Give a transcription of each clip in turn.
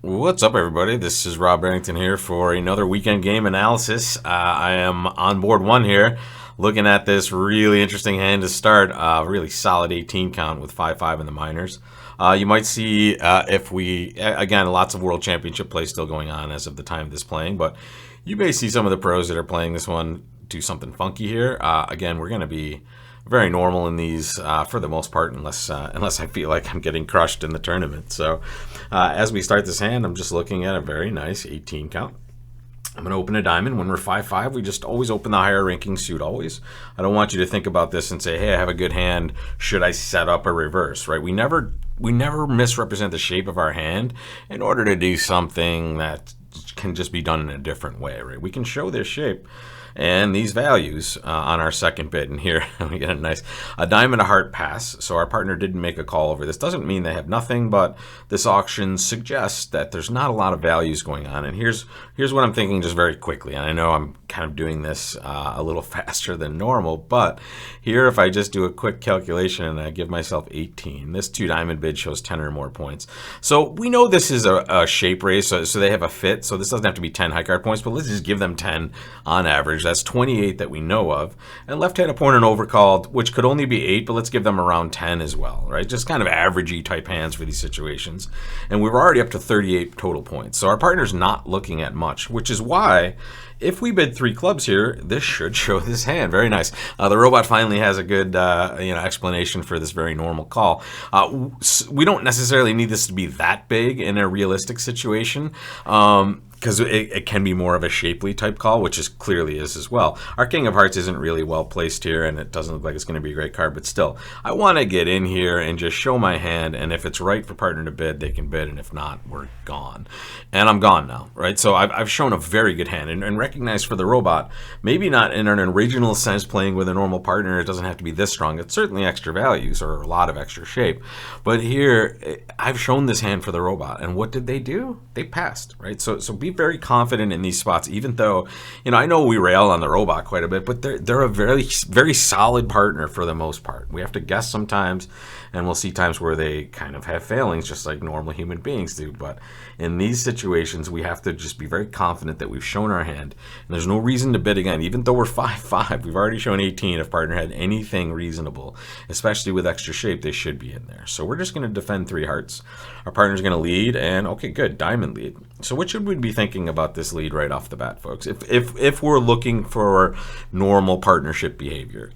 What's up, everybody? This is Rob Barrington here for another weekend game analysis. I am on board one here, looking at this really interesting hand to start. Really solid 18 count with 5-5 in the minors. You might see if we, again, lots of World Championship play still going on as of the time of this playing, but you may see some of the pros that are playing this one do something funky here. Again, we're going to be very normal in these for the most part, unless I feel like I'm getting crushed in the tournament. So as we start this hand, I'm just looking at a very nice 18 count. I'm going to open a diamond. When we're 5-5, we just always open the higher ranking suit, always. I don't want you to think about this and say, hey, I have a good hand. Should I set up a reverse, right? We never misrepresent the shape of our hand in order to do something that can just be done in a different way, right? We can show this shape and these values on our second bid. And here we get a diamond, a heart pass. So our partner didn't make a call over this. Doesn't mean they have nothing, but this auction suggests that there's not a lot of values going on. And here's what I'm thinking just very quickly. And I know I'm kind of doing this a little faster than normal, but here if I just do a quick calculation and I give myself 18, this 2 diamond bid shows 10 or more points. So we know this is a shape race, so they have a fit. So this doesn't have to be 10 high card points, but let's just give them 10 on average. That's 28 that we know of. And left-hand opponent overcalled, which could only be 8, but let's give them around 10 as well, right? Just kind of averagey type hands for these situations. And we were already up to 38 total points. So our partner's not looking at much, which is why if we bid 3 clubs here, this should show this hand. Very nice. The robot finally has a good explanation for this very normal call. We don't necessarily need this to be that big in a realistic situation. Because it can be more of a shapely type call, which is clearly is as well. Our King of Hearts isn't really well placed here, and it doesn't look like it's going to be a great card, but still, I want to get in here and just show my hand, and if it's right for partner to bid, they can bid, and if not, we're gone. And I'm gone now, right? So I've shown a very good hand, and recognize for the robot, maybe not in an original sense playing with a normal partner, it doesn't have to be this strong. It's certainly extra values or a lot of extra shape, but here, I've shown this hand for the robot, and what did they do? They passed, right? So be very confident in these spots, even though, I know we rail on the robot quite a bit, but they're a very, very solid partner for the most part. We have to guess sometimes, and we'll see times where they kind of have failings, just like normal human beings do. But in these situations, we have to just be very confident that we've shown our hand, and there's no reason to bid again. Even though we're 5-5, we've already shown 18. If partner had anything reasonable, especially with extra shape, they should be in there. So we're just going to defend 3 hearts. Our partner's going to lead, and okay, good, diamond lead. So what should we be thinking about this lead right off the bat, folks? If we're looking for normal partnership behavior.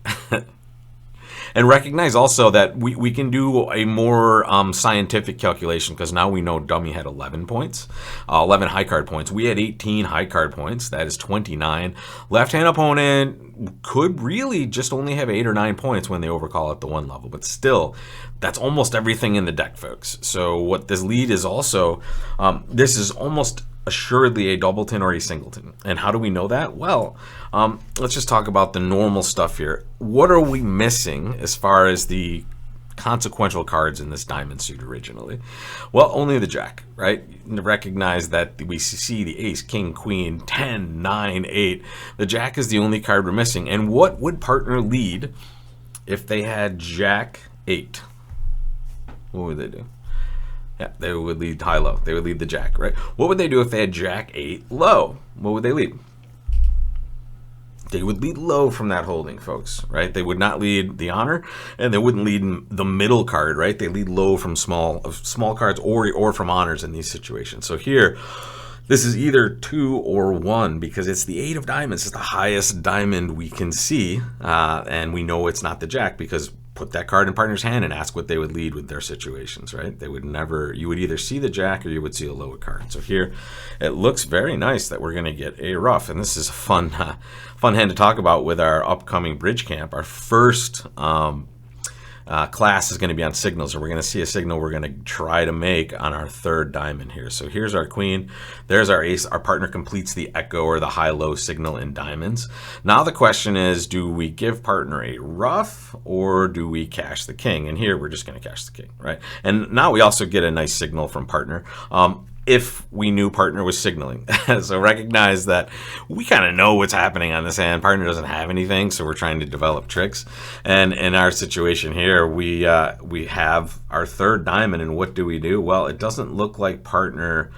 And recognize also that we can do a more scientific calculation, because now we know dummy had 11 points, 11 high card points. We had 18 high card points. That is 29. Left-hand opponent could really just only have 8 or 9 points when they overcall at the 1 level. But still, that's almost everything in the deck, folks. So what this lead is also, this is almost assuredly a doubleton or a singleton. And how do we know that? Well, let's just talk about the normal stuff here. What are we missing as far as the consequential cards in this diamond suit originally? Well, only the jack, right? Recognize that we see the ace, king, queen, 10, 9, 8. The jack is the only card we're missing. And what would partner lead if they had jack 8? What would they do? Yeah, they would lead high-low. They would lead the jack, right? What would they do if they had jack 8 low? What would they lead? They would lead low from that holding, folks, right? They would not lead the honor, and they wouldn't lead the middle card, right? They lead low from small cards or from honors in these situations. So here, this is either 2 or 1, because it's the 8 of diamonds. It's the highest diamond we can see, and we know it's not the jack because put that card in partner's hand and ask what they would lead with their situations, right? They would never, you would either see the jack or you would see a lower card. So here, it looks very nice that we're going to get a ruff, and this is a fun hand to talk about with our upcoming bridge camp. Our first class is going to be on signals, and we're going to see a signal we're going to try to make on our 3rd diamond here. So here's our queen, there's our ace. Our partner completes the echo or the high-low signal in diamonds. Now the question is, do we give partner a ruff or do we cash the king? And here we're just going to cash the king, right? And now we also get a nice signal from partner. if we knew partner was signaling. So recognize that we kind of know what's happening on this hand. Partner doesn't have anything, so we're trying to develop tricks. And in our situation here, we have our third diamond, and what do? Well, it doesn't look like partner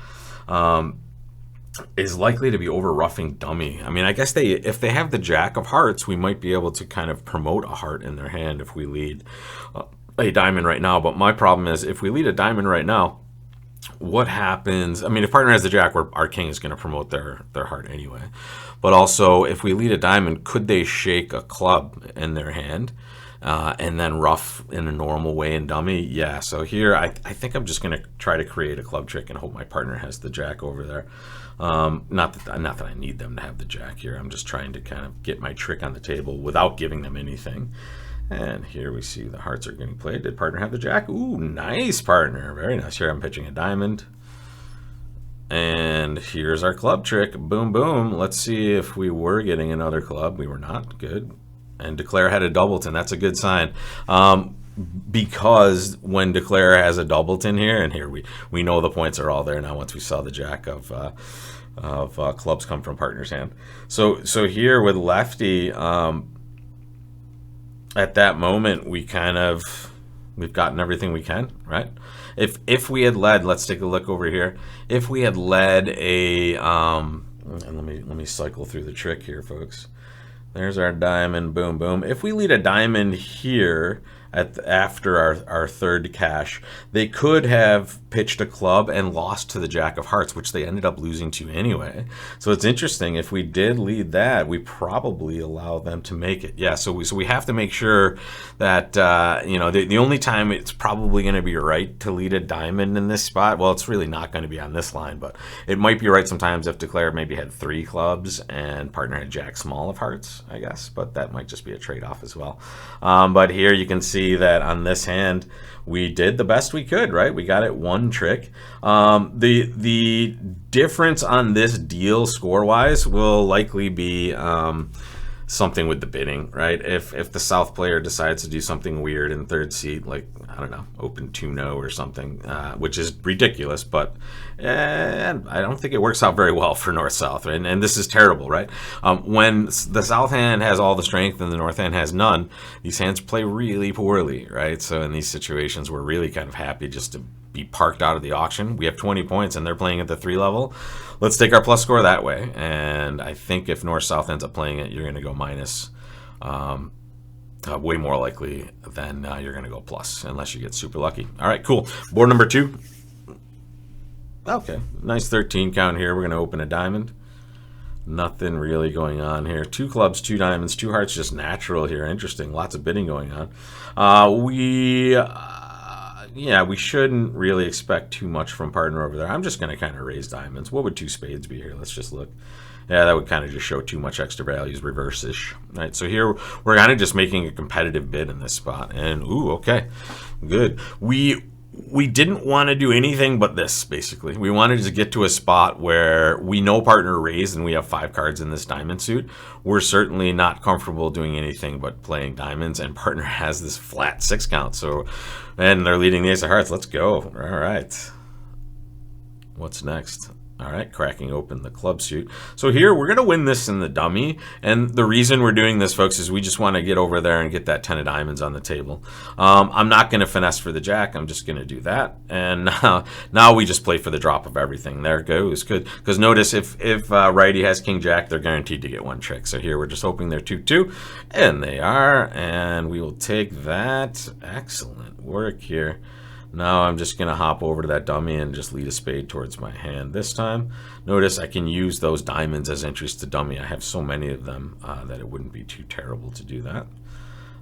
is likely to be over roughing dummy. I mean, I guess if they have the jack of hearts, we might be able to kind of promote a heart in their hand if we lead a diamond right now. But my problem is, if we lead a diamond right now, what happens? I mean, if partner has the jack, our king is going to promote their heart anyway. But also, if we lead a diamond, could they shake a club in their hand and then rough in a normal way in dummy? Yeah, so here I think I'm just going to try to create a club trick and hope my partner has the jack over there. Not that I need them to have the jack here. I'm just trying to kind of get my trick on the table without giving them anything. And here we see the hearts are getting played. Did partner have the jack? Ooh, nice, partner. Very nice. Here I'm pitching a diamond. And here's our club trick. Boom, boom. Let's see if we were getting another club. We were not. Good. And Declare had a doubleton. That's a good sign. Because when Declare has a doubleton here, and here we know the points are all there now once we saw the jack of clubs come from partner's hand. So here with lefty, at that moment we we've gotten everything we can, right? If we had led, let's take a look over here. If we had led a and let me cycle through the trick here, folks. There's our diamond, boom, boom. If we lead a diamond here after our third cash, they could have pitched a club and lost to the jack of hearts, which they ended up losing to anyway. So it's interesting. If we did lead that, we probably allow them to make it. Yeah, so we have to make sure that, the only time it's probably going to be right to lead a diamond in this spot, well, it's really not going to be on this line, but it might be right sometimes if Declare maybe had 3 clubs and partner had jack small of hearts, I guess, but that might just be a trade-off as well. But here you can see that on this hand we did the best we could, right? We got it one trick. The difference on this deal score-wise will likely be something with the bidding, right? If the south player decides to do something weird in third seat, like, I don't know, open 2-0 or something, which is ridiculous, but I don't think it works out very well for north-south, and this is terrible, right? When the south hand has all the strength and the north hand has none, these hands play really poorly, right? So in these situations, we're really kind of happy just to be parked out of the auction. We have 20 points and they're playing at the 3 level. Let's take our plus score that way. And I think if north-south ends up playing it, you're going to go minus way more likely than you're going to go plus, unless you get super lucky. All right, cool. Board number 2. Okay, nice 13 count here. We're going to open a diamond. Nothing really going on here. 2 clubs, 2 diamonds, 2 hearts, just natural here. Interesting. Lots of bidding going on. We shouldn't really expect too much from partner over there. I'm just going to kind of raise diamonds. What would 2 spades be here? Let's just look. Yeah, that would kind of just show too much extra values, reverse-ish. Right, so here we're kind of just making a competitive bid in this spot. And, ooh, okay, good. We didn't want to do anything but this, basically. We wanted to get to a spot where we know partner raised and we have 5 cards in this diamond suit. We're certainly not comfortable doing anything but playing diamonds, and partner has this flat 6 count. So, and they're leading the ace of hearts. Let's go. All right. What's next? All right, cracking open the club suit. So here, we're going to win this in the dummy. And the reason we're doing this, folks, is we just want to get over there and get that 10 of diamonds on the table. I'm not going to finesse for the jack. I'm just going to do that. And now we just play for the drop of everything. There it goes. Good. Because notice, if righty has king jack, they're guaranteed to get 1 trick. So here, we're just hoping they're 2-2. And they are. And we will take that. Excellent work here. Now I'm just going to hop over to that dummy and just lead a spade towards my hand this time. Notice I can use those diamonds as entries to dummy. I have so many of them that it wouldn't be too terrible to do that.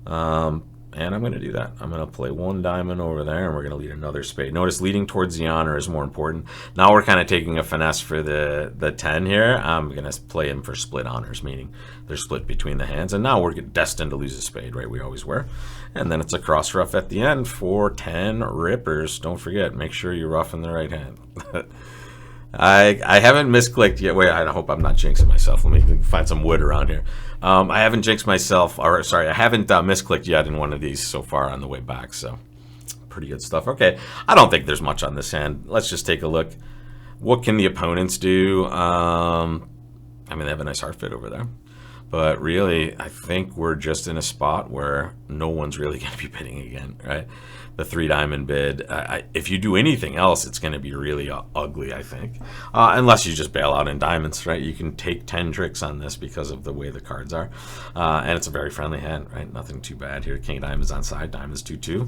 And I'm going to do that. I'm going to play 1 diamond over there, and we're going to lead another spade. Notice leading towards the honor is more important. Now we're kind of taking a finesse for the 10 here. I'm going to play him for split honors, meaning they're split between the hands. And now we're destined to lose a spade, right? We always were. And then it's a cross rough at the end for 10 rippers. Don't forget, make sure you rough in the right hand. I haven't misclicked yet. Wait, I hope I'm not jinxing myself. Let me find some wood around here. I haven't jinxed myself, or sorry, I haven't misclicked yet in one of these so far on the way back, so pretty good stuff. Okay, I don't think there's much on this hand. Let's just take a look. What can the opponents do? I mean, they have a nice heart fit over there. But really, I think we're just in a spot where no one's really going to be bidding again, right? The 3 diamond bid. If you do anything else, it's going to be really ugly, I think. Unless you just bail out in diamonds, right? You can take 10 tricks on this because of the way the cards are. And it's a very friendly hand, right? Nothing too bad here. King diamonds on side, diamonds 2-2.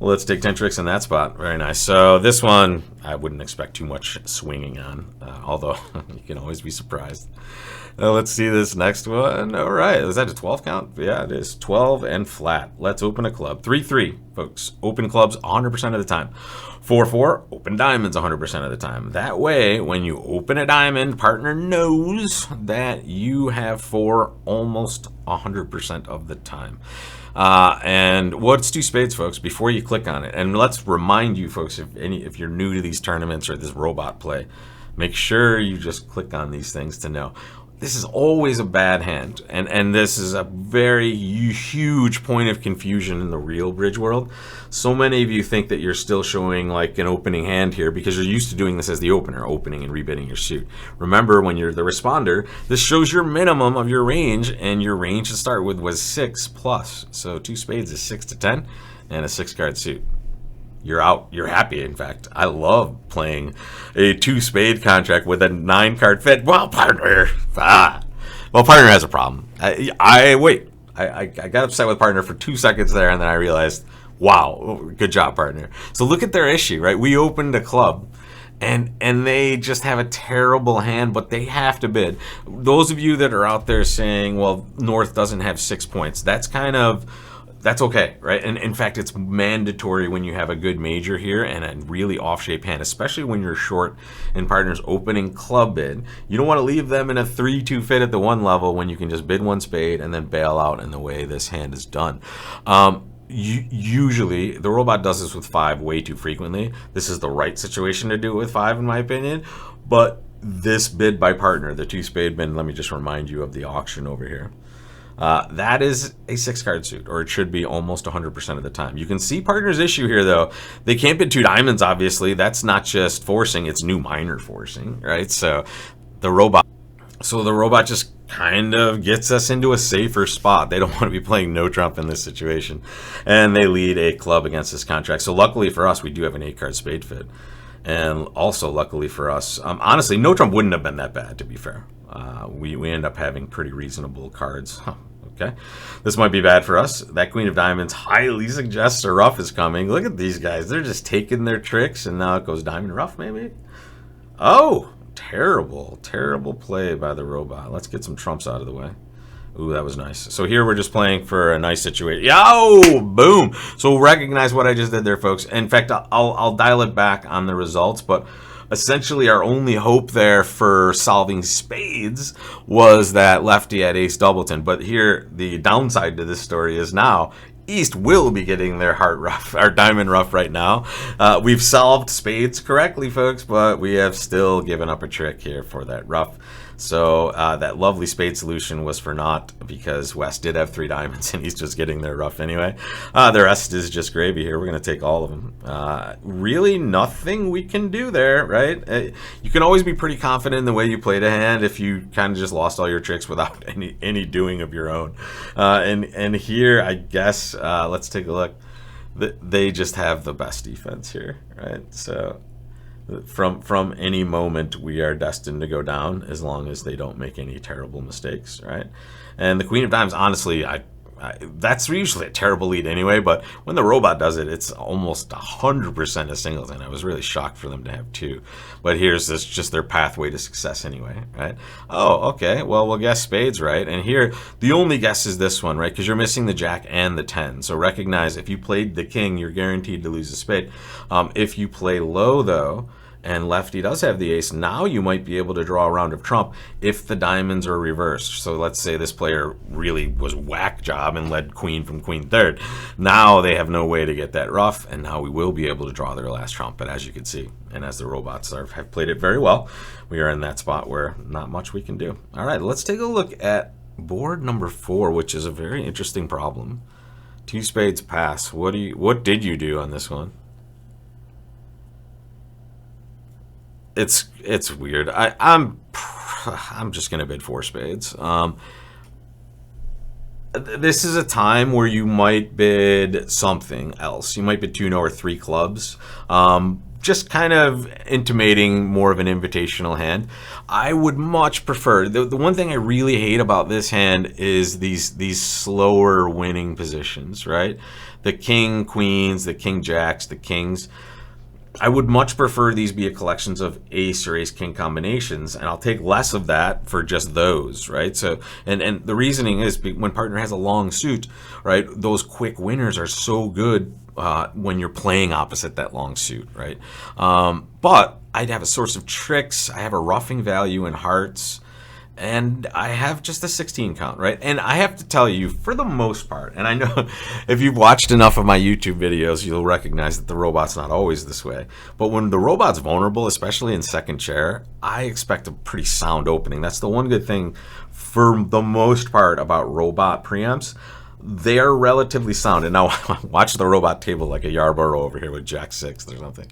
Well, let's take 10 tricks in that spot. Very nice. So this one, I wouldn't expect too much swinging on, although you can always be surprised. Let's see this next one. All right. Is that a 12 count? Yeah, it is. 12 and flat. Let's open a club. 3-3, folks. Open clubs 100% of the time. 4-4, open diamonds 100% of the time. That way, when you open a diamond, partner knows that you have 4 almost 100% of the time. And what's 2 spades, folks, before you click on it. And let's remind you, folks, if you're new to these tournaments or this robot play, make sure you just click on these things to know. This is always a bad hand, and this is a very huge point of confusion in the real bridge world. So many of you think that you're still showing like an opening hand here because you're used to doing this as the opener, opening and rebidding your suit. Remember, when you're the responder, this shows your minimum of your range, and your range to start with was 6+. So 2 spades is 6 to 10, and a 6-card suit. You're out. You're happy, in fact. I love playing a 2 spade contract with a 9-card fit. Well, partner. Well, partner has a problem. I got upset with partner for 2 seconds there, and then I realized, wow, good job, partner. So look at their issue, right? We opened a club, and they just have a terrible hand, but they have to bid. Those of you that are out there saying, well, North doesn't have 6 points, that's okay, right? And in fact, it's mandatory when you have a good major here and a really off-shape hand, especially when you're short and partner's opening club bid. You don't want to leave them in a 3-2 fit at the 1 level when you can just bid 1 spade and then bail out in the way this hand is done. Usually, the robot does this with 5 way too frequently. This is the right situation to do it with 5, in my opinion. But this bid by partner, the 2 spade bid, let me just remind you of the auction over here. That is a 6-card suit, or it should be almost 100% of the time. You can see partner's issue here, though. They can't bid 2 diamonds, obviously. That's not just forcing, it's new minor forcing, right? So the robot just kind of gets us into a safer spot. They don't want to be playing no trump in this situation. And they lead a club against this contract. So luckily for us, we do have an 8-card spade fit. And also, luckily for us, honestly, no trump wouldn't have been that bad, to be fair. We end up having pretty reasonable cards. Okay, this might be bad for us. That queen of diamonds highly suggests a ruff is coming. Look at these guys. They're just taking their tricks, and now it goes diamond ruff, maybe? Oh, terrible, terrible play by the robot. Let's get some trumps out of the way. Ooh, that was nice. So here we're just playing for a nice situation. Yo, boom. So recognize what I just did there, folks. In fact, I'll dial it back on the results, but essentially our only hope there for solving spades was that lefty had ace doubleton. But here, the downside to this story is now East will be getting their heart ruff, our diamond ruff right now. We've solved spades correctly, folks, but we have still given up a trick here for that ruff. So that lovely spade solution was for naught because West did have 3 diamonds and he's just getting their ruff anyway. The rest is just gravy here. We're going to take all of them. Really nothing we can do there, right? You can always be pretty confident in the way you played a hand if you kind of just lost all your tricks without any doing of your own. And here, I guess, let's take a look. They just have the best defense here, right? So from any moment we are destined to go down as long as they don't make any terrible mistakes, right? And the queen of diamonds, honestly, that's usually a terrible lead anyway, but when the robot does it, it's almost 100% a singleton. I was really shocked for them to have 2, but here's this just their pathway to success anyway, right? Oh, okay, well, we'll guess spades, right? And here the only guess is this one, right? Because you're missing the jack and the 10. So recognize if you played the king, you're guaranteed to lose a spade. If you play low though, and lefty does have the ace, now you might be able to draw a round of trump if the diamonds are reversed. So let's say this player really was whack job and led queen from queen third. Now they have no way to get that ruff, and now we will be able to draw their last trump. But as you can see, and as the robots have played it very well, we are in that spot where not much we can do. All right, let's take a look at board number 4, which is a very interesting problem. 2 spades pass. What did you do on this one? it's weird. I'm just gonna bid 4 spades. This is a time where you might bid something else. You might bid 2 no or 3 clubs. Just kind of intimating more of an invitational hand. I would much prefer, the one thing I really hate about this hand is these slower winning positions, right? The king queens, the king jacks, the kings. I would much prefer these be a collections of ace or ace king combinations, and I'll take less of that for just those, right? So, and the reasoning is when partner has a long suit, right? Those quick winners are so good when you're playing opposite that long suit, right? But I'd have a source of tricks. I have a roughing value in hearts. And I have just a 16 count, right? And I have to tell you, for the most part, and I know if you've watched enough of my YouTube videos, you'll recognize that the robot's not always this way. But when the robot's vulnerable, especially in second chair, I expect a pretty sound opening. That's the one good thing for the most part about robot preamps. They're relatively sound. And now watch the robot table like a Yarborough over here with Jack 6 or something.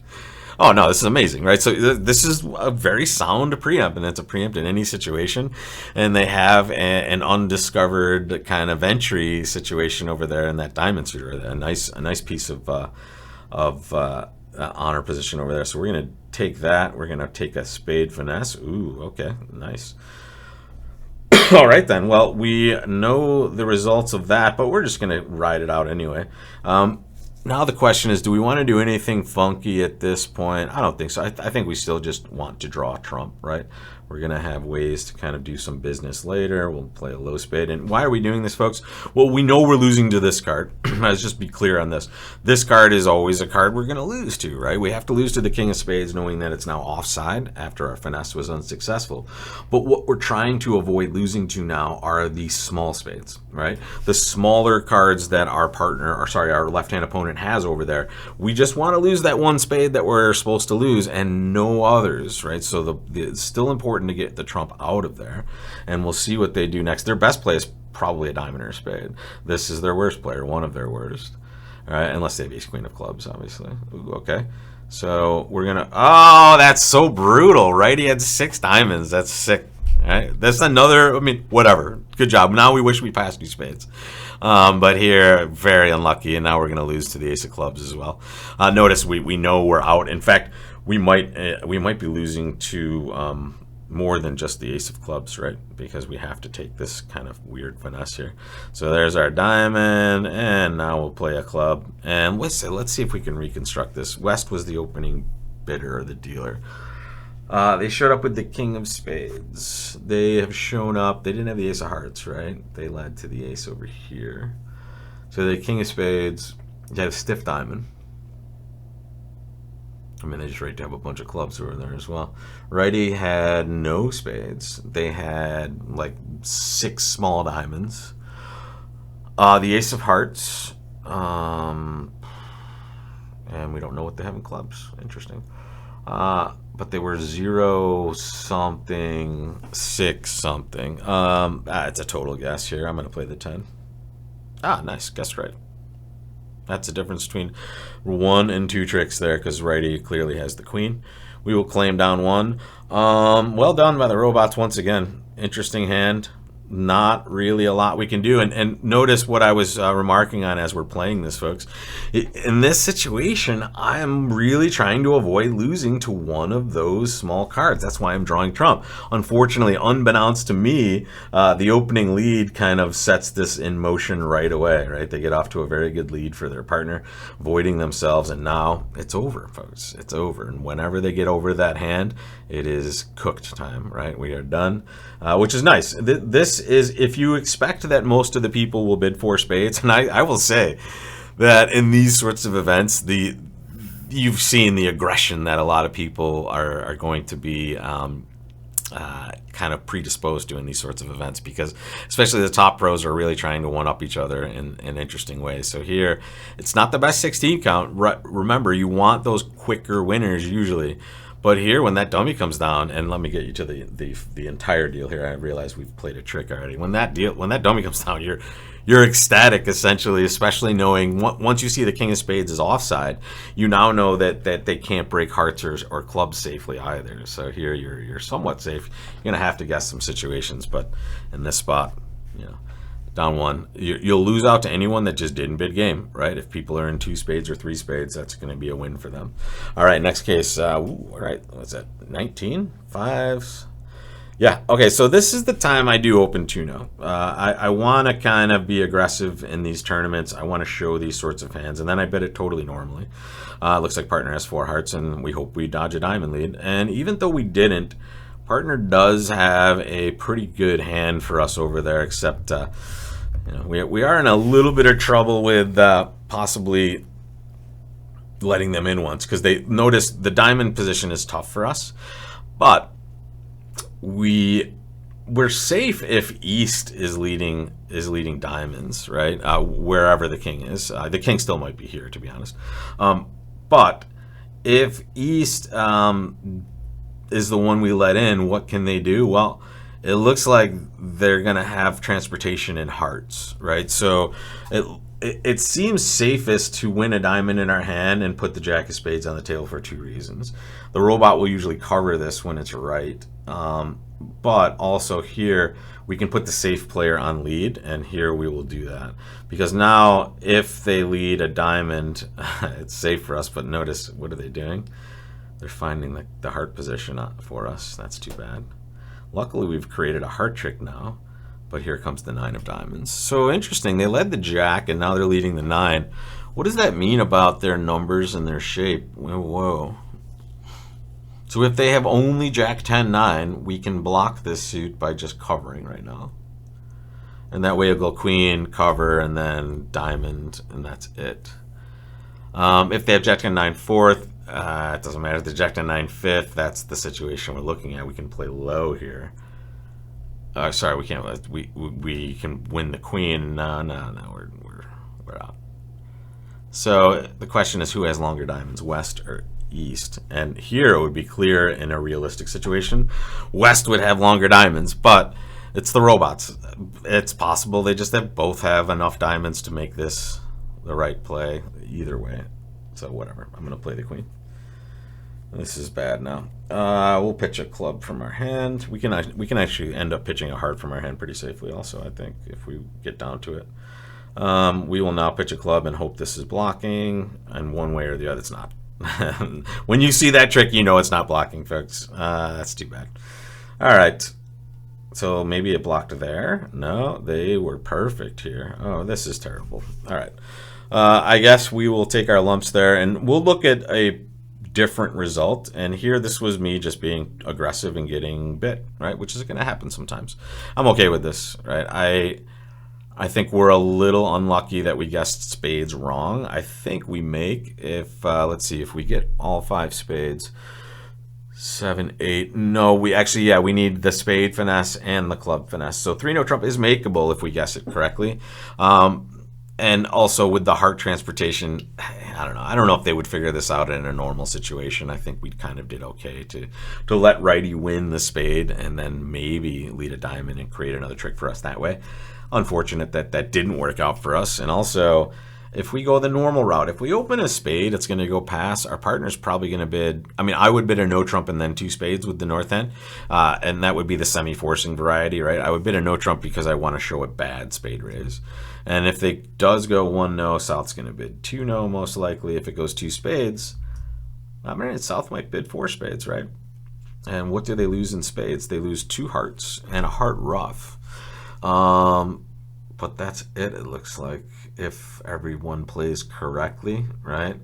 Oh, no, this is amazing, right? So this is a very sound preamp, and it's a preamp in any situation. And they have an undiscovered kind of entry situation over there in that diamond suitor, a nice piece of honor position over there. So we're going to take that. We're going to take a spade finesse. Ooh, okay, nice. All right, then. Well, we know the results of that, but we're just going to ride it out anyway. Now the question is, do we want to do anything funky at this point? I don't think so. I think we still just want to draw trump, right? We're going to have ways to kind of do some business later. We'll play a low spade. And why are we doing this, folks? Well, we know we're losing to this card. Let's just be clear on this. This card is always a card we're going to lose to, right? We have to lose to the king of spades knowing that it's now offside after our finesse was unsuccessful. But what we're trying to avoid losing to now are these small spades, right? The smaller cards that our partner, or sorry, our left-hand opponent has over there. We just want to lose that one spade that we're supposed to lose and no others, right? So it's still important to get the trump out of there, and we'll see what they do next. Their best play is probably a diamond or a spade. This is their worst player, one of their worst. All right, unless they have ace queen of clubs, obviously. Ooh, okay, so we're gonna. Oh, that's so brutal, right? He had 6 diamonds. That's sick. All right, that's another. I mean, whatever. Good job. Now we wish we passed 2 spades. But here, very unlucky, and now we're going to lose to the ace of clubs as well. Notice we know we're out. In fact, we might be losing to more than just the ace of clubs, right? Because we have to take this kind of weird finesse here. So there's our diamond, and now we'll play a club. And let's see if we can reconstruct this. West was the opening bidder or the dealer. They showed up with the king of spades. They have shown up. They didn't have the ace of hearts, right? They led to the ace over here. So the king of spades, they have stiff diamond. I mean, they just right to have a bunch of clubs over there as well. Righty had no spades. They had like 6 small diamonds. The ace of hearts. And we don't know what they have in clubs. Interesting. But they were 0 something, 6 something. It's a total guess here. I'm going to play the 10. Nice. Guessed right. That's the difference between 1 and 2 tricks there, because righty clearly has the queen. We will claim down 1. Well done by the robots once again. Interesting hand. Not really a lot we can do. And notice what I was remarking on as we're playing this, folks. In this situation, I'm really trying to avoid losing to one of those small cards. That's why I'm drawing trump. Unfortunately, unbeknownst to me, the opening lead kind of sets this in motion right away, right? They get off to a very good lead for their partner, voiding themselves, and now it's over, folks. It's over. And whenever they get over that hand, it is cooked time, right? We are done, which is nice. This is, if you expect that most of the people will bid 4 spades, and I will say that in these sorts of events, you've seen the aggression that a lot of people are going to be kind of predisposed to in these sorts of events, because especially the top pros are really trying to one-up each other in interesting ways. So here, it's not the best 16 count. Remember, you want those quicker winners usually, But here, when that dummy comes down, and let me get you to the entire deal here. I realize we've played a trick already. When that dummy comes down, you're ecstatic essentially, especially knowing once you see the king of spades is offside, you now know that they can't break hearts or clubs safely either. So here you're somewhat safe. You're gonna have to guess some situations, but in this spot, you know, down one, you'll lose out to anyone that just didn't bid game, right? If people are in 2 spades or 3 spades, that's going to be a win for them. All right, next case. All right, what's that? 19 fives. Yeah. Okay. So this is the time I do open 2-0. I want to kind of be aggressive in these tournaments. I want to show these sorts of hands, and then I bet it totally normally. Looks like partner has 4 hearts, and we hope we dodge a diamond lead. And even though we didn't, partner does have a pretty good hand for us over there, except you know, we are in a little bit of trouble with possibly letting them in once, because they notice the diamond position is tough for us, but we're safe if East is leading diamonds, right? Wherever the king is, the king still might be here, to be honest. But if East is the one we let in, what can they do? Well, it looks like they're gonna have transportation in hearts, right? So it seems safest to win a diamond in our hand and put the jack of spades on the table for 2 reasons. The robot will usually cover this when it's right, but also here we can put the safe player on lead, and here we will do that, because now if they lead a diamond, it's safe for us. But notice, what are they doing? They're finding the heart position for us. That's too bad. Luckily, we've created a heart trick now, but here comes the 9 of diamonds. So interesting, they led the jack, and now they're leading the 9. What does that mean about their numbers and their shape? Whoa. So if they have only jack 10-9, we can block this suit by just covering right now. And that way it'll go queen, cover, and then diamond, and that's it. If they have jack 10-9 fourth, it doesn't matter. If the jack 10-9 fifth, that's the situation we're looking at. We can play low here. Sorry, we can't. We can win the queen. No, we're out. So the question is, who has longer diamonds, West or East? And here it would be clear in a realistic situation, West would have longer diamonds, but it's the robots. It's possible they just both have enough diamonds to make this the right play either way. So whatever. I'm gonna play the queen. This is bad now. We'll pitch a club from our hand. We can actually end up pitching a heart from our hand pretty safely also, I think, if we get down to it. We will now pitch a club and hope this is blocking, and one way or the other it's not. When you see that trick, you know it's not blocking, folks. That's too bad. All right. So maybe it blocked there. No, they were perfect here. Oh, this is terrible. All right. I guess we will take our lumps there, and we'll look at a different result. And here, this was me just being aggressive and getting bit, right? Which is going to happen sometimes. I'm okay with this, right? I think we're a little unlucky that we guessed spades wrong. I think we make, if let's see, if we get all 5 spades, 7, 8. No, we actually, yeah, we need the spade finesse and the club finesse. So 3-no trump is makeable if we guess it correctly. And also with the heart transportation, I don't know if they would figure this out in a normal situation. I think we kind of did okay to let righty win the spade and then maybe lead a diamond and create another trick for us that way. Unfortunate that didn't work out for us. And also, if we go the normal route, if we open a spade, it's going to go pass. Our partner's probably going to bid. I mean, I would bid a no trump and then 2 spades with the north end, and that would be the semi-forcing variety, right? I would bid a no trump because I want to show a bad spade raise. And if it does go 1-no, South's going to bid 2-no most likely. If it goes 2 spades, I mean, South might bid 4 spades, right? And what do they lose in spades? They lose 2 hearts and a heart ruff. But that's it looks like, if everyone plays correctly, right?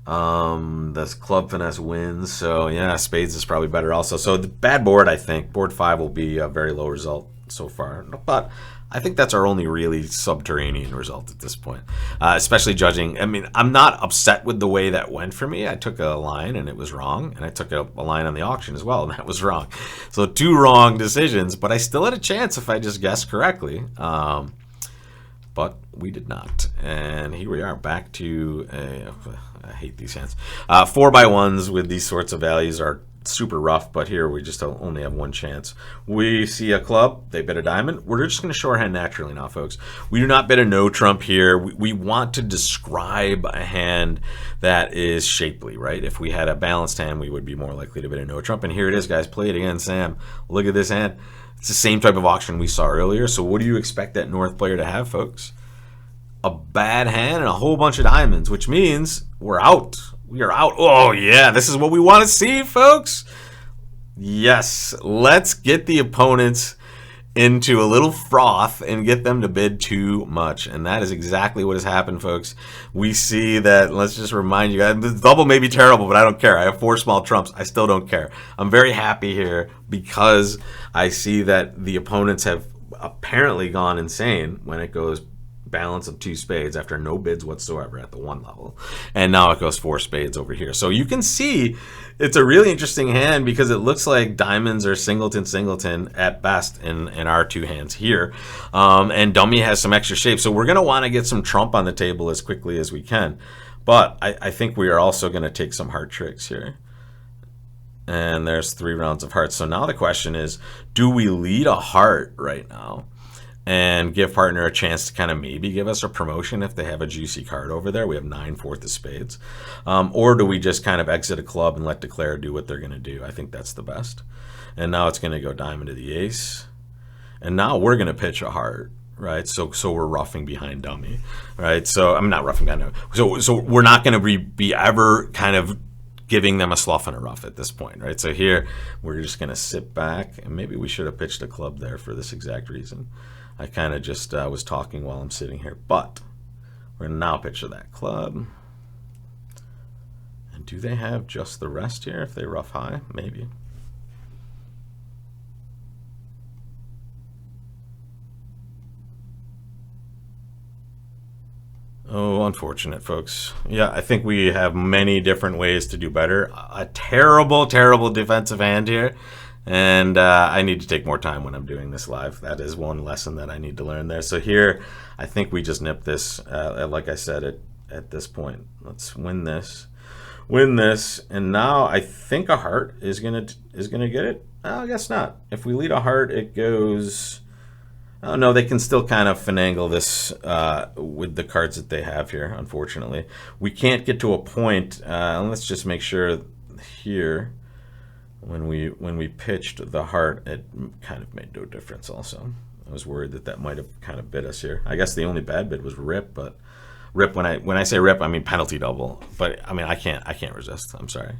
The club finesse wins, so yeah, spades is probably better also. So the bad board, I think, board 5 will be a very low result so far, but I think that's our only really subterranean result at this point, especially judging. I mean, I'm not upset with the way that went for me. I took a line and it was wrong, and I took a line on the auction as well, and that was wrong. So 2 wrong decisions, but I still had a chance if I just guessed correctly. but we did not. And here we are back to, I hate these hands. 4x1s with these sorts of values are super rough, but here we just only have one chance. We see a club, they bet a diamond. We're just going to show our hand naturally now, folks. We do not bet a no trump here. We want to describe a hand that is shapely, right? If we had a balanced hand, we would be more likely to bet a no trump. And here it is, guys. Play it again, Sam. Look at this hand. It's the same type of auction we saw earlier. So what do you expect that North player to have, folks? A bad hand and a whole bunch of diamonds, which means we're out. We are out. Oh, yeah. This is what we want to see, folks. Yes. Let's get the opponents into a little froth and get them to bid too much. And that is exactly what has happened, folks. We see that, let's just remind you guys, the double may be terrible, but I don't care. I have 4 small trumps. I still don't care. I'm very happy here because I see that the opponents have apparently gone insane when it goes balance of 2 spades after no bids whatsoever at the 1 level, and now it goes 4 spades over here. So you can see it's a really interesting hand because it looks like diamonds are singleton at best in our 2 hands here, and dummy has some extra shape. So we're going to want to get some trump on the table as quickly as we can, but I think we are also going to take some heart tricks here. And there's 3 rounds of hearts. So now the question is, do we lead a heart right now and give partner a chance to kind of maybe give us a promotion if they have a juicy card over there? We have 9/4 of spades. Or do we just kind of exit a club and let Declare do what they're going to do? I think that's the best. And now it's going to go diamond to the ace. And now we're going to pitch a heart, right? So we're roughing behind dummy, right? So I'm not roughing behind dummy. So we're not going to be ever kind of giving them a slough and a rough at this point, right? So here we're just going to sit back, and maybe we should have pitched a club there for this exact reason. I kind of just was talking while I'm sitting here, but we're going to now pitch to that club. And do they have just the rest here if they rough high? Maybe. Oh, unfortunate, folks. Yeah, I think we have many different ways to do better. A terrible, terrible defensive hand here. And I need to take more time when I'm doing this live. That is one lesson that I need to learn there. So here, I think we just nip this, like I said, at this point. Let's win this, and now I think a heart is gonna get it. I guess not. If we lead a heart, it goes. Oh no, they can still kind of finagle this with the cards that they have here. Unfortunately, we can't get to a point. Let's just make sure here. When we pitched the heart, it kind of made no difference also. I was worried that might have kind of bit us here. I guess the only bad bid was rip, but rip, when I say rip, I mean penalty double. But I mean I can't resist. I'm sorry.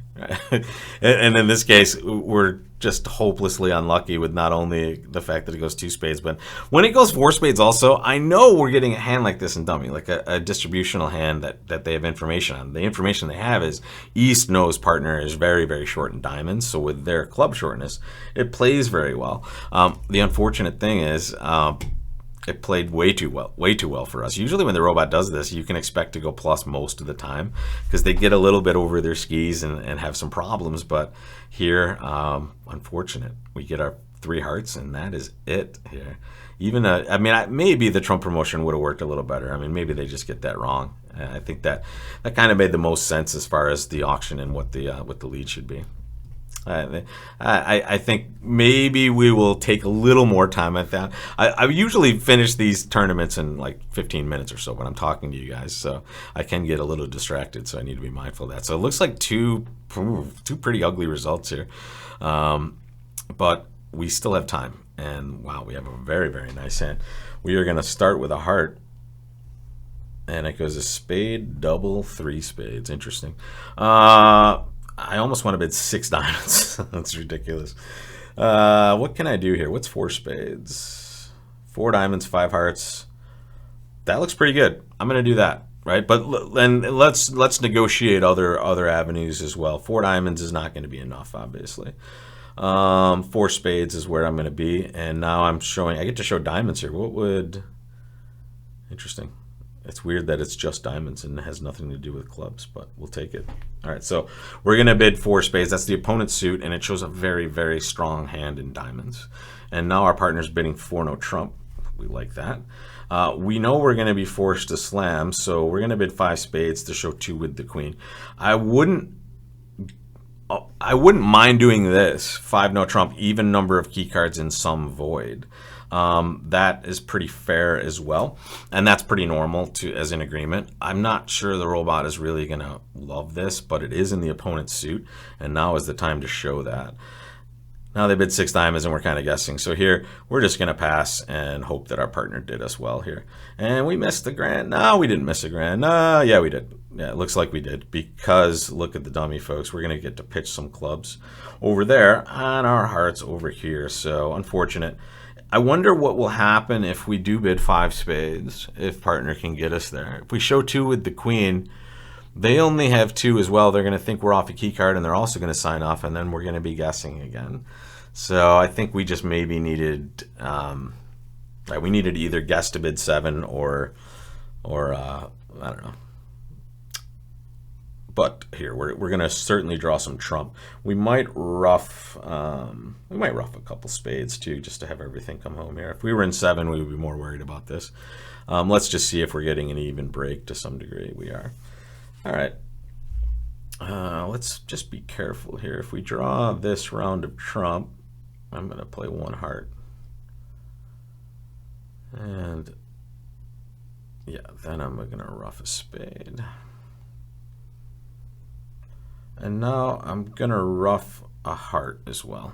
And in this case, we're just hopelessly unlucky with not only the fact that it goes 2 spades, but when it goes 4 spades also, I know we're getting a hand like this in dummy, like a distributional hand that they have information on. The information they have is East knows partner is very, very short in diamonds, so with their club shortness, it plays very well. The unfortunate thing is it played way too well for us. Usually when the robot does this, you can expect to go plus most of the time because they get a little bit over their skis and have some problems. But here, unfortunate, we get our 3 hearts, and that is it here. Even maybe the Trump promotion would have worked a little better. I mean, maybe they just get that wrong. I think that kind of made the most sense as far as the auction and what the lead should be. I think maybe we will take a little more time at that. I usually finish these tournaments in like 15 minutes or so when I'm talking to you guys, so I can get a little distracted, so I need to be mindful of that. So it looks like two pretty ugly results here, but we still have time, and wow, we have a very, very nice hand. We are going to start with a heart, and it goes a spade, double, 3 spades. Interesting. I almost want to bid 6 diamonds. That's ridiculous. What can I do here? What's 4 spades? 4 diamonds, 5 hearts. That looks pretty good. I'm going to do that, right? But then let's negotiate other avenues as well. 4 diamonds is not going to be enough, obviously. 4 spades is where I'm going to be, and now I get to show diamonds here. What would? Interesting. It's weird that it's just diamonds and it has nothing to do with clubs, but we'll take it. All right, so we're going to bid 4 spades. That's the opponent's suit, and it shows a very, very strong hand in diamonds. And now our partner's bidding 4 no trump. We like that. We know we're going to be forced to slam, so we're going to bid 5 spades to show 2 with the queen. I wouldn't mind doing this. 5 no trump, even number of key cards in some void. That is pretty fair as well, and that's pretty normal as an agreement. I'm not sure the robot is really going to love this, but it is in the opponent's suit, and now is the time to show that. Now they bid 6 diamonds, and we're kind of guessing. So here, we're just going to pass and hope that our partner did us well here. And we missed the grand. No, we didn't miss a grand. Yeah, we did. Yeah, it looks like we did, because look at the dummy, folks. We're going to get to pitch some clubs over there and our hearts over here. So unfortunate. I wonder what will happen if we do bid 5 spades, if partner can get us there. If we show 2 with the queen, they only have 2 as well. They're going to think we're off a key card, and they're also going to sign off, and then we're going to be guessing again. So I think we just maybe needed, we needed either guess to bid 7 or I don't know. But here we're going to certainly draw some trump. We might rough a couple spades too, just to have everything come home here. If we were in 7, we would be more worried about this. Let's just see if we're getting an even break to some degree. We are. All right. Let's just be careful here. If we draw this round of trump, I'm going to play 1 heart. And yeah, then I'm going to rough a spade. And now I'm going to rough a heart as well.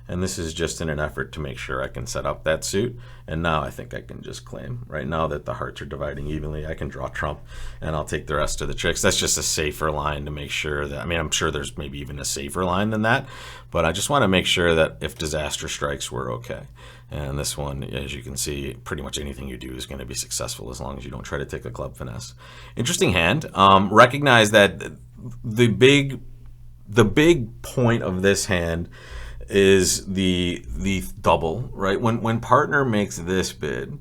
And this is just in an effort to make sure I can set up that suit. And now I think I can just claim. Right now that the hearts are dividing evenly, I can draw trump, and I'll take the rest of the tricks. That's just a safer line to make sure that, I mean, I'm sure there's maybe even a safer line than that, but I just want to make sure that if disaster strikes, we're okay. And this one, as you can see, pretty much anything you do is going to be successful as long as you don't try to take a club finesse. Interesting hand. Recognize that the big point of this hand is the double, right? When partner makes this bid,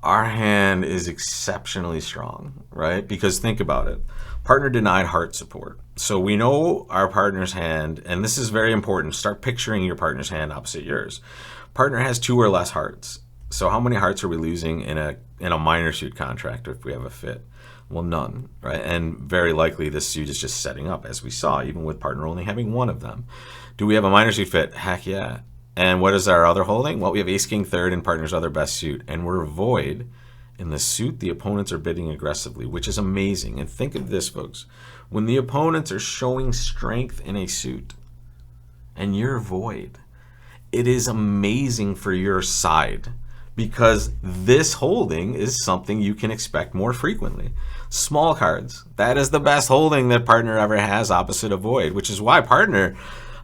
our hand is exceptionally strong, right? Because think about it. Partner denied heart support. So we know our partner's hand, and this is very important. Start picturing your partner's hand opposite yours. Partner has 2 or less hearts. So how many hearts are we losing in a minor suit contract if we have a fit? Well, none, right? And very likely this suit is just setting up, as we saw, even with partner only having 1 of them. Do we have a minor suit fit? Heck yeah. And what is our other holding? Well, we have ace king third and partner's other best suit, and we're void in the suit the opponents are bidding aggressively, which is amazing. And think of this, folks. When the opponents are showing strength in a suit and you're void, it is amazing for your side, because this holding is something you can expect more frequently. Small cards, that is the best holding that partner ever has opposite a void, which is why partner,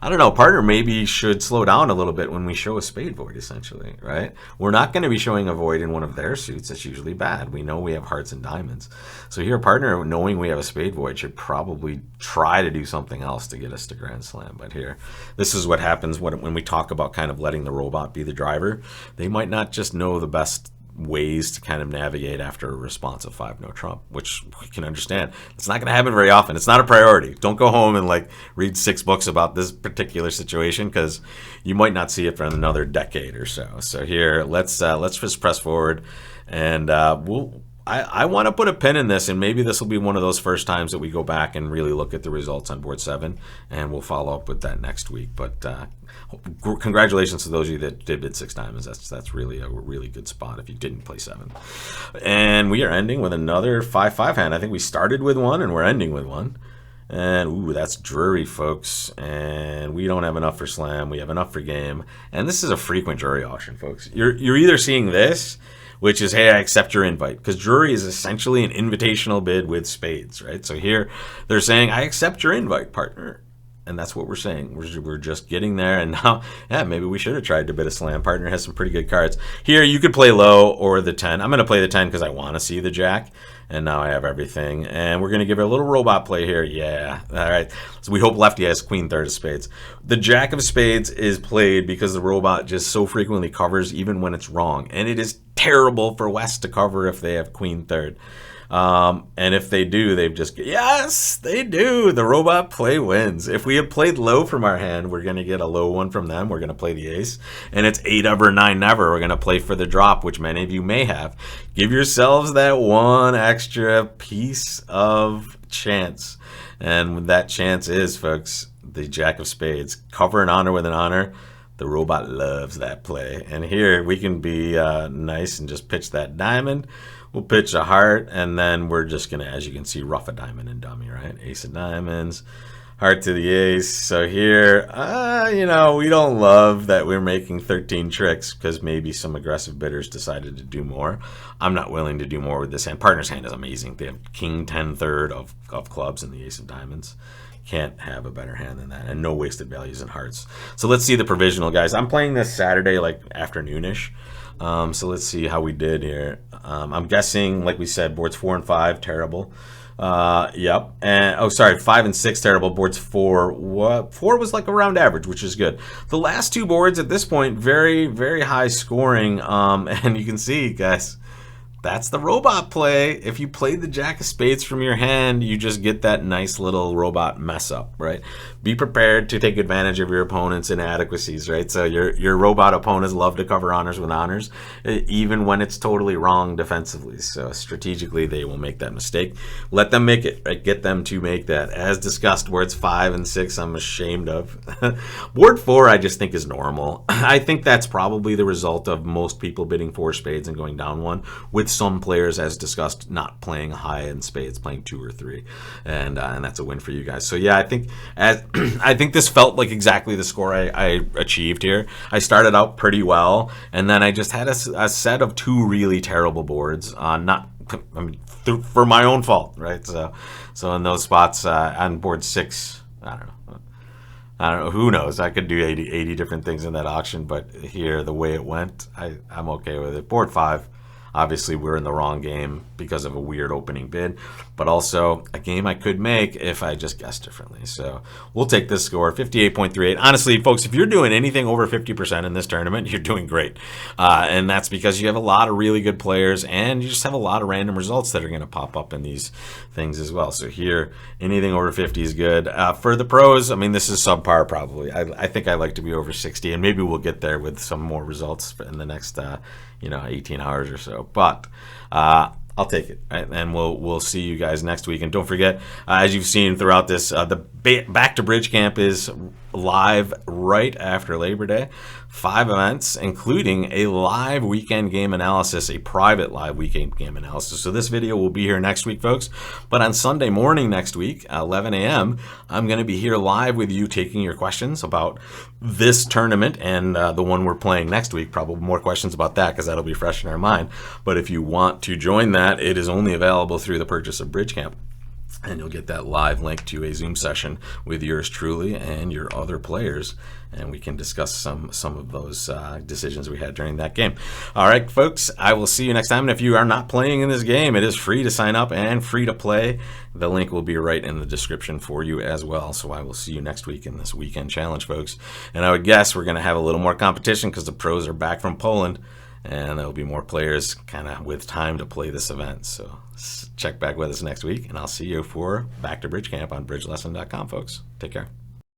I don't know, partner maybe should slow down a little bit when we show a spade void, essentially, right? We're not going to be showing a void in one of their suits. That's usually bad. We know we have hearts and diamonds. So here, partner, knowing we have a spade void, should probably try to do something else to get us to Grand Slam. But here, this is what happens when we talk about kind of letting the robot be the driver. They might not just know the best ways to kind of navigate after a response of 5 no trump, which we can understand. It's not going to happen very often. It's not a priority. Don't go home and like read 6 books about this particular situation, because you might not see it for another decade or so. So here, let's just press forward, and I want to put a pin in this, and maybe this will be one of those first times that we go back and really look at the results on board 7, and we'll follow up with that next week. But congratulations to those of you that did bid 6 diamonds. That's really a really good spot if you didn't play 7. And we are ending with another 5-5 hand. I think we started with 1 and we're ending with 1. And ooh, that's Drury, folks. And we don't have enough for slam. We have enough for game. And this is a frequent Drury auction, folks. You're either seeing this, which is, hey, I accept your invite, because Drury is essentially an invitational bid with spades, right? So here they're saying, I accept your invite, partner. And that's what we're saying. We're just getting there. And now, yeah, maybe we should have tried to bid a slam. Partner has some pretty good cards. Here, you could play low or the 10. I'm going to play the 10 because I want to see the jack. And now I have everything. And we're going to give it a little robot play here. Yeah. All right. So we hope lefty has queen third of spades. The jack of spades is played because the robot just so frequently covers even when it's wrong. And it is terrible for West to cover if they have queen third. And if they do, yes, they do. The robot play wins. If we have played low from our hand, we're going to get a low one from them. We're going to play the ace. And it's 8 ever, 9 never. We're going to play for the drop, which many of you may have. Give yourselves that one extra piece of chance. And that chance is, folks, the Jack of Spades. Cover an honor with an honor. The robot loves that play. And here we can be nice and just pitch that diamond. We'll pitch a heart, and then we're just going to, as you can see, rough a diamond and dummy, right? Ace of diamonds, heart to the ace. So here, we don't love that we're making 13 tricks because maybe some aggressive bidders decided to do more. I'm not willing to do more with this hand. Partner's hand is amazing. They have king 10 third of clubs and the ace of diamonds. Can't have a better hand than that, and no wasted values in hearts. So let's see the provisional, guys. I'm playing this Saturday, like afternoonish. So let's see how we did here. I'm guessing, like we said, boards 4 and 5 terrible. Yep. And 5 and 6 terrible. Boards 4. 4 was like around average, which is good. The last 2 boards at this point, very, very high scoring. And you can see, guys, that's the robot play. If you played the Jack of Spades from your hand, you just get that nice little robot mess up, right? Be prepared to take advantage of your opponent's inadequacies, right? So your robot opponents love to cover honors with honors, even when it's totally wrong defensively. So strategically, they will make that mistake. Let them make it, right? Get them to make that. As discussed, boards 5 and 6, I'm ashamed of. Board 4, I just think is normal. I think that's probably the result of most people bidding 4 spades and going down 1, with some players, as discussed, not playing high in spades, playing 2 or 3, and that's a win for you guys. So yeah, I think this felt like exactly the score I achieved here. I started out pretty well, and then I just had a set of 2 really terrible boards, for my own fault, right? So in those spots on board 6, I don't know. Who knows? I could do 80 different things in that auction, but here, the way it went, I'm okay with it. Board 5. Obviously, we're in the wrong game because of a weird opening bid, but also a game I could make if I just guessed differently. So we'll take this score, 58.38. Honestly, folks, if you're doing anything over 50% in this tournament, you're doing great. And that's because you have a lot of really good players, and you just have a lot of random results that are going to pop up in these things as well. So here, anything over 50 is good. For the pros, I mean, this is subpar probably. I think I like to be over 60, and maybe we'll get there with some more results in the next 18 hours or so. But I'll take it, right? And we'll see you guys next week. And don't forget, as you've seen throughout this, the Back to Bridge Camp is live right after Labor Day. 5 events, including a live weekend game analysis, a private live weekend game analysis. So this video will be here next week, folks. But on Sunday morning next week, 11 a.m., I'm going to be here live with you taking your questions about this tournament and the one we're playing next week. Probably more questions about that because that'll be fresh in our mind. But if you want to join that, it is only available through the purchase of Bridge Camp. And you'll get that live link to a Zoom session with yours truly and your other players, and we can discuss some of those decisions we had during that game. All right, folks, I will see you next time. And if you are not playing in this game, it is free to sign up and free to play. The link will be right in the description for you as well. So I will see you next week in this weekend challenge, folks. And I would guess we're going to have a little more competition because the pros are back from Poland, and there'll be more players kind of with time to play this event. So check back with us next week, and I'll see you for Back to Bridge Camp on bridgelesson.com, folks. Take care.